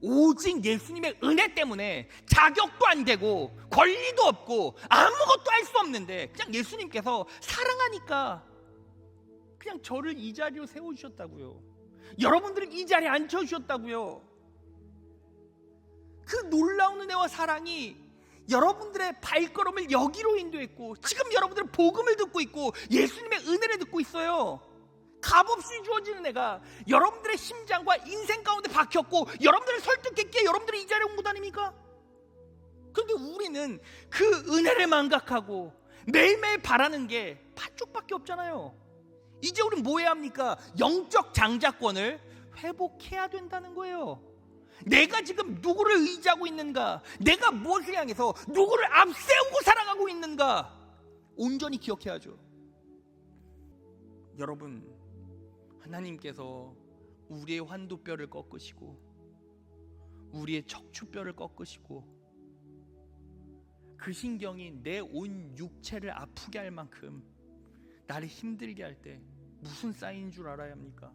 오직 예수님의 은혜 때문에 자격도 안 되고 권리도 없고 아무것도 할 수 없는데 그냥 예수님께서 사랑하니까 그냥 저를 이 자리로 세워주셨다고요. 여러분들을 이 자리에 앉혀주셨다고요. 그 놀라운 은혜와 사랑이 여러분들의 발걸음을 여기로 인도했고, 지금 여러분들은 복음을 듣고 있고 예수님의 은혜를 듣고 있어요. 값없이 주어진 은혜가 여러분들의 심장과 인생 가운데 박혔고 여러분들을 설득했기에 여러분들이 이 자리에 온 것 아닙니까? 그런데 우리는 그 은혜를 망각하고 매일매일 바라는 게 팥죽밖에 없잖아요. 이제 우리는 뭐 해야 합니까? 영적 장자권을 회복해야 된다는 거예요. 내가 지금 누구를 의지하고 있는가? 내가 무엇을 향해서 누구를 앞세우고 살아가고 있는가? 온전히 기억해야죠. 여러분, 하나님께서 우리의 환도뼈를 꺾으시고 우리의 척추뼈를 꺾으시고 그 신경이 내 온 육체를 아프게 할 만큼 나를 힘들게 할 때 무슨 사인인 줄 알아야 합니까?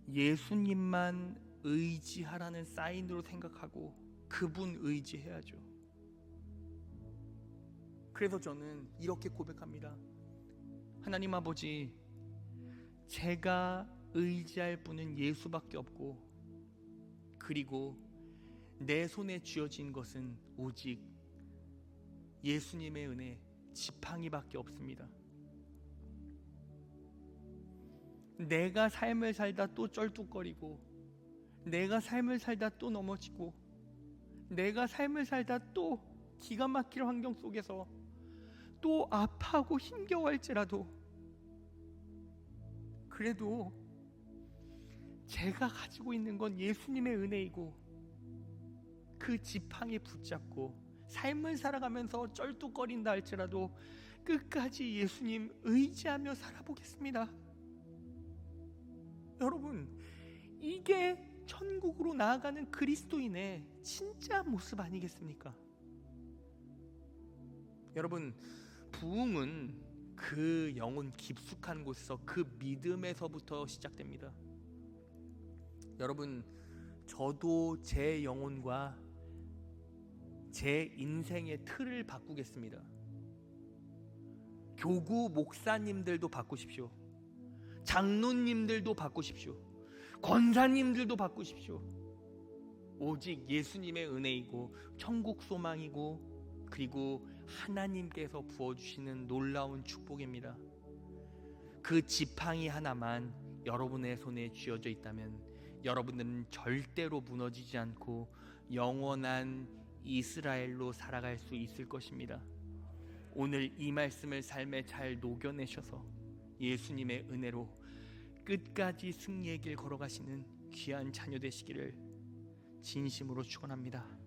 예수님만 의지하라는 사인으로 생각하고 그분 의지해야죠. 그래서 저는 이렇게 고백합니다. 하나님 아버지, 제가 의지할 분은 예수밖에 없고, 그리고 내 손에 쥐어진 것은 오직 예수님의 은혜, 지팡이밖에 없습니다. 내가 삶을 살다 또 쩔뚝거리고, 내가 삶을 살다 또 넘어지고, 내가 삶을 살다 또 기가 막힐 환경 속에서 또 아파하고 힘겨워할지라도, 그래도 제가 가지고 있는 건 예수님의 은혜이고 그 지팡이 붙잡고 삶을 살아가면서 쩔뚝거린다 할지라도 끝까지 예수님 의지하며 살아보겠습니다. 여러분, 이게 천국으로 나아가는 그리스도인의 진짜 모습 아니겠습니까? 여러분, 부흥은 그 영혼 깊숙한 곳에서 그 믿음에서부터 시작됩니다. 여러분, 저도 제 영혼과 제 인생의 틀을 바꾸겠습니다. 교구 목사님들도 바꾸십시오. 장로님들도 바꾸십시오. 권사님들도 바꾸십시오. 오직 예수님의 은혜이고 천국 소망이고 그리고 하나님께서 부어주시는 놀라운 축복입니다. 그 지팡이 하나만 여러분의 손에 쥐어져 있다면 여러분들은 절대로 무너지지 않고 영원한 이스라엘로 살아갈 수 있을 것입니다. 오늘 이 말씀을 삶에 잘 녹여내셔서 예수님의 은혜로 끝까지 승리의 길 걸어가시는 귀한 자녀 되시기를 진심으로 축원합니다.